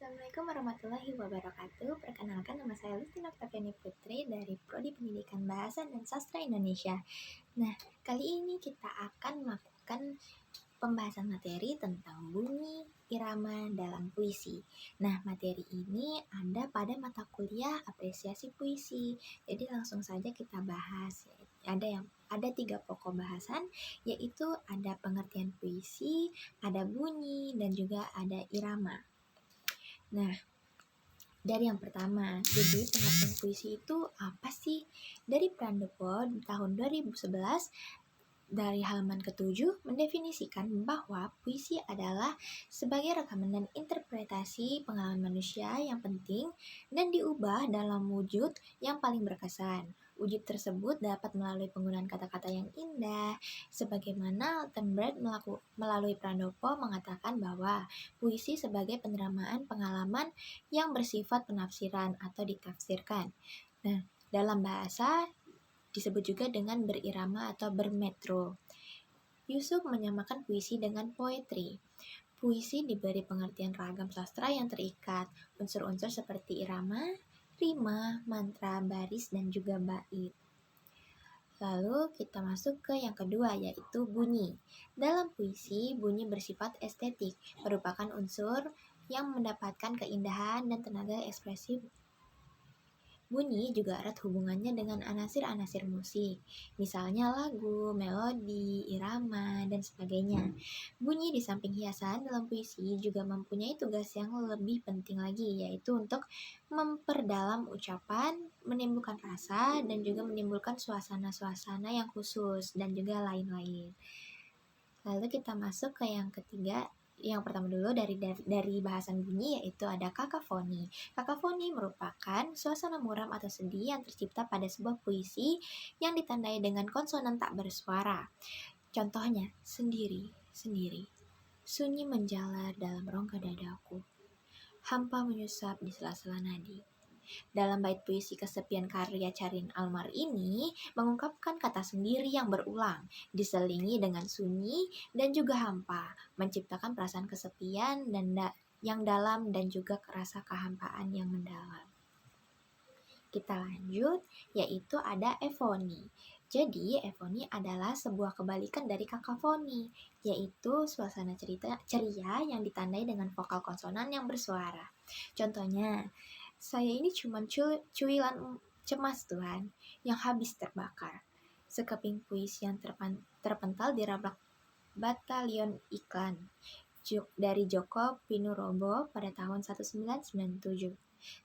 Assalamualaikum warahmatullahi wabarakatuh. Perkenalkan, nama saya Lustina Octaviani Putri dari Prodi Pendidikan Bahasa dan Sastra Indonesia. Nah, kali ini kita akan melakukan pembahasan materi tentang bunyi irama dalam puisi. Nah, materi ini ada pada mata kuliah apresiasi puisi. Jadi langsung saja kita bahas. Ada 3 pokok bahasan, yaitu ada pengertian puisi, ada bunyi, dan juga ada irama. Nah, dari yang pertama, jadi pengertian puisi itu apa sih? Dari Prandopo tahun 2011 dari halaman ke-7 mendefinisikan bahwa puisi adalah sebagai rekaman dan interpretasi pengalaman manusia yang penting dan diubah dalam wujud yang paling berkesan. Wujud tersebut dapat melalui penggunaan kata-kata yang indah, sebagaimana Altenberg melalui Prandopo mengatakan bahwa puisi sebagai peneramaan pengalaman yang bersifat penafsiran atau ditafsirkan. Nah, dalam bahasa disebut juga dengan berirama atau bermetro. Yusuf menyamakan puisi dengan poetry. Puisi diberi pengertian ragam sastra yang terikat, unsur-unsur seperti irama, rima, mantra, baris, dan juga bait. Lalu kita masuk ke yang kedua, yaitu bunyi. Dalam puisi, bunyi bersifat estetik, merupakan unsur yang mendapatkan keindahan dan tenaga ekspresif. Bunyi juga erat hubungannya dengan anasir-anasir musik, misalnya lagu, melodi, irama, dan sebagainya. Bunyi di samping hiasan dalam puisi juga mempunyai tugas yang lebih penting lagi, yaitu untuk memperdalam ucapan, menimbulkan rasa, dan juga menimbulkan suasana-suasana yang khusus, dan juga lain-lain. Lalu kita masuk ke yang ketiga. Yang pertama dulu dari bahasan bunyi, yaitu ada kakafoni. Kakafoni merupakan suasana muram atau sedih yang tercipta pada sebuah puisi yang ditandai dengan konsonan tak bersuara. Contohnya, sendiri, sendiri, sunyi menjalar dalam rongga dadaku, hampa menyusap di sela-sela nadi. Dalam bait puisi Kesepian karya Charin Almar ini mengungkapkan kata sendiri yang berulang, diselingi dengan sunyi dan juga hampa, menciptakan perasaan kesepian dan yang dalam dan juga rasa kehampaan yang mendalam. Kita lanjut, yaitu ada efoni. Jadi, efoni adalah sebuah kebalikan dari kakafoni, yaitu suasana ceria yang ditandai dengan vokal konsonan yang bersuara. Contohnya, saya ini cuma cuilan cemas Tuhan yang habis terbakar. Sekeping puisi yang terpental di rabak batalion iklan dari Joko Pinurobo pada tahun 1997.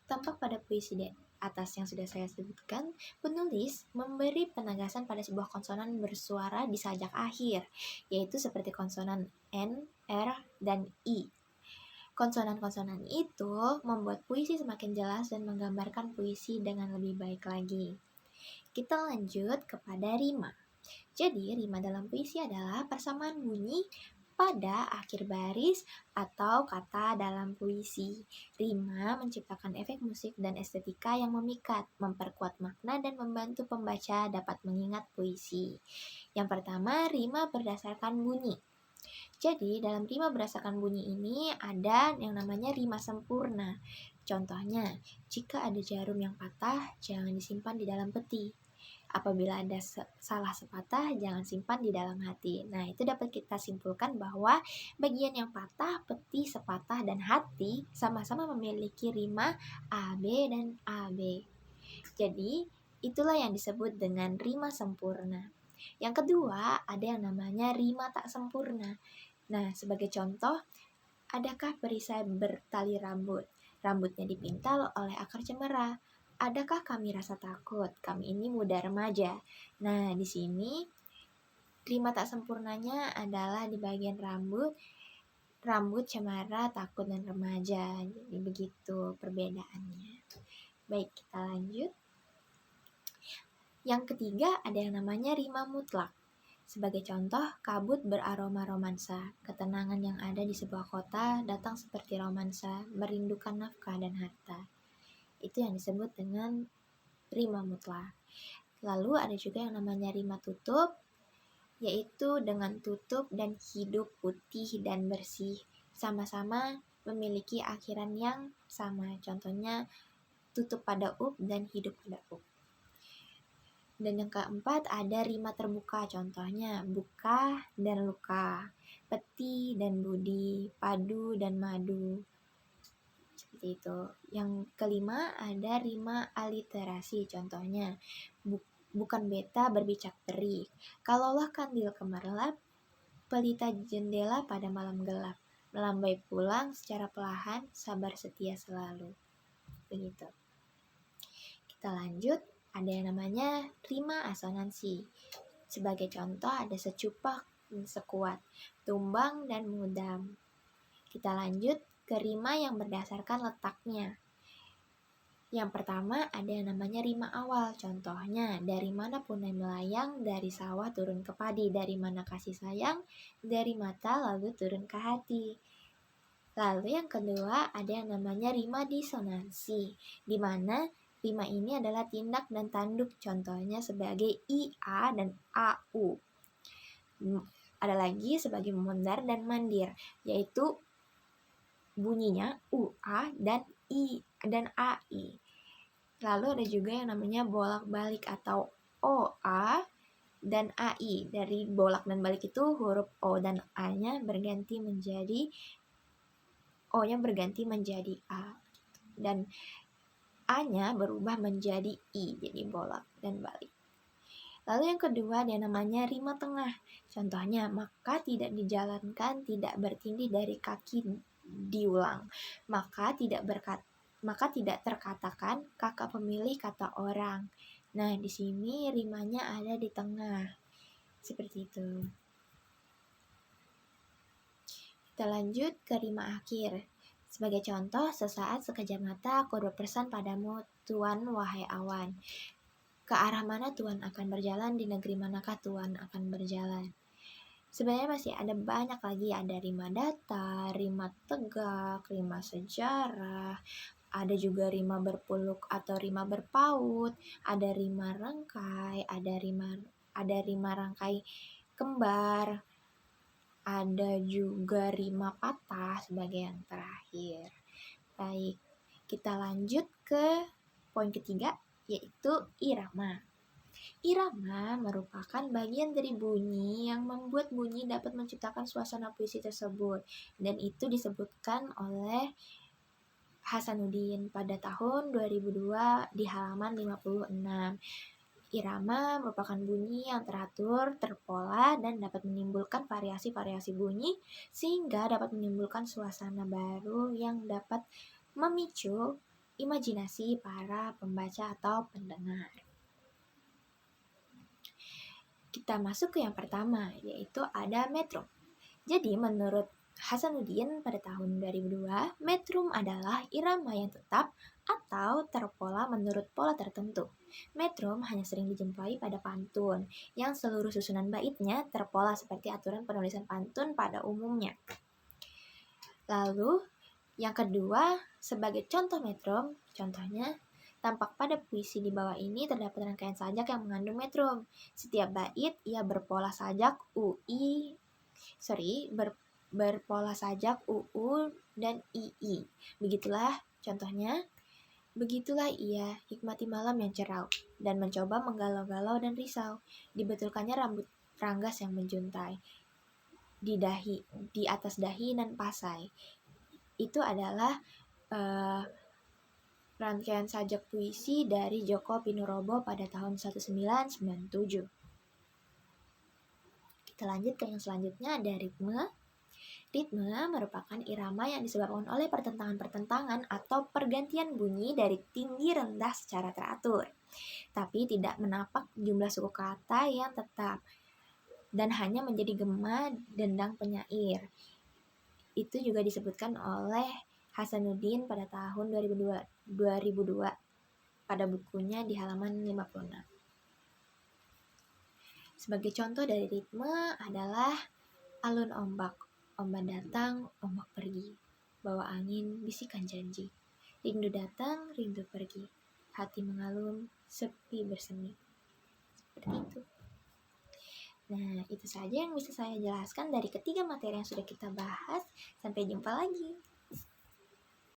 Tampak pada puisi atas yang sudah saya sebutkan, penulis memberi penegasan pada sebuah konsonan bersuara di sajak akhir, yaitu seperti konsonan N, R, dan I. Konsonan-konsonan itu membuat puisi semakin jelas dan menggambarkan puisi dengan lebih baik lagi. Kita lanjut kepada rima. Jadi, rima dalam puisi adalah persamaan bunyi pada akhir baris atau kata dalam puisi. Rima menciptakan efek musik dan estetika yang memikat, memperkuat makna dan membantu pembaca dapat mengingat puisi. Yang pertama, rima berdasarkan bunyi. Jadi, dalam rima berdasarkan bunyi ini ada yang namanya rima sempurna. Contohnya, jika ada jarum yang patah, jangan disimpan di dalam peti. Apabila ada salah sepatah, jangan simpan di dalam hati. Nah, itu dapat kita simpulkan bahwa bagian yang patah, peti, sepatah, dan hati sama-sama memiliki rima AB dan AB. Jadi, itulah yang disebut dengan rima sempurna. Yang kedua, ada yang namanya rima tak sempurna. Nah, sebagai contoh, adakah perisai bertali rambut? Rambutnya dipintal oleh akar cemara. Adakah kami rasa takut? Kami ini muda remaja. Nah, di sini rima tak sempurnanya adalah di bagian rambut, cemara, takut, dan remaja. Jadi begitu perbedaannya. Baik, kita lanjut. Yang ketiga ada yang namanya rima mutlak. Sebagai contoh, kabut beraroma romansa. Ketenangan yang ada di sebuah kota datang seperti romansa, merindukan nafkah dan harta. Itu yang disebut dengan rima mutlak. Lalu ada juga yang namanya rima tutup, yaitu dengan tutup dan hidup putih dan bersih sama-sama memiliki akhiran yang sama. Contohnya tutup pada up dan hidup pada up. Dan yang keempat ada rima terbuka, contohnya buka dan luka, peti dan budi, padu dan madu. Seperti itu. Yang kelima ada rima aliterasi, contohnya bukan beta berbicak terik, kalaulah kandil kemerlap, pelita jendela pada malam gelap, melambai pulang secara perlahan, sabar setia selalu. Begitu. Kita lanjut. Ada yang namanya rima asonansi. Sebagai contoh ada secupak dan sekuat, tumbang dan mudam. Kita lanjut ke rima yang berdasarkan letaknya. Yang pertama ada yang namanya rima awal. Contohnya, dari mana punai melayang, dari sawah turun ke padi, dari mana kasih sayang, dari mata lalu turun ke hati. Lalu yang kedua ada yang namanya rima disonansi, di mana rima ini adalah tindak dan tanduk, contohnya sebagai ia dan au. Ada lagi sebagai mondar dan mandir, yaitu bunyinya ua dan i dan ai. Lalu ada juga yang namanya bolak-balik atau oa dan ai. Dari bolak dan balik itu huruf o dan a-nya berganti menjadi o-nya berganti menjadi a. Dan a-nya berubah menjadi i, jadi bolak dan balik. Lalu yang kedua ada namanya rima tengah. Contohnya, maka tidak dijalankan, tidak bertindih dari kaki diulang. Maka tidak terkatakan kakak pemilih kata orang. Nah, di sini rimanya ada di tengah. Seperti itu. Kita lanjut ke rima akhir. Sebagai contoh, sesaat sekejap mata aku berpesan padamu, Tuan wahai awan. Ke arah mana Tuan akan berjalan, di negeri manakah Tuan akan berjalan? Sebenarnya masih ada banyak lagi, ada rima datar, rima tegak, rima sejarah, ada juga rima berpuluk atau rima berpaut, ada rima rangkai, ada rima rangkai kembar, ada juga rima patah sebagai yang terakhir. Baik, kita lanjut ke poin ketiga, yaitu irama. Irama merupakan bagian dari bunyi yang membuat bunyi dapat menciptakan suasana puisi tersebut, dan itu disebutkan oleh Hasanuddin pada tahun 2002 di halaman 56. Irama merupakan bunyi yang teratur, terpola, dan dapat menimbulkan variasi-variasi bunyi sehingga dapat menimbulkan suasana baru yang dapat memicu imajinasi para pembaca atau pendengar. Kita masuk ke yang pertama, yaitu ada metrum. Jadi menurut Hasanuddin pada tahun 2002, metrum adalah irama yang tetap atau terpola menurut pola tertentu. Metrum hanya sering dijumpai pada pantun, yang seluruh susunan baitnya terpola seperti aturan penulisan pantun pada umumnya. Lalu, yang kedua, sebagai contoh metrum, contohnya, tampak pada puisi di bawah ini terdapat rangkaian sajak yang mengandung metrum. Setiap bait ia berpola sajak berpola sajak uu dan ii. Begitulah contohnya. Begitulah ia hikmati malam yang cerau dan mencoba menggalau-galau dan risau. Dibetulkannya rambut ranggas yang menjuntai di atas dahi dan pasai. Itu adalah rangkaian sajak puisi dari Djoko Pinurbowo pada tahun 1997. Kita lanjut ke yang selanjutnya, ada ritme. Ritme merupakan irama yang disebabkan oleh pertentangan-pertentangan atau pergantian bunyi dari tinggi rendah secara teratur, tapi tidak menapak jumlah suku kata yang tetap, dan hanya menjadi gema dendang penyair. Itu juga disebutkan oleh Hasanuddin pada tahun 2002 pada bukunya di halaman 56. Sebagai contoh dari ritme adalah alun ombak. Ombak datang, ombak pergi. Bawa angin, bisikan janji. Rindu datang, rindu pergi. Hati mengalun, sepi bersemi. Seperti itu. Nah, itu saja yang bisa saya jelaskan dari ketiga materi yang sudah kita bahas. Sampai jumpa lagi.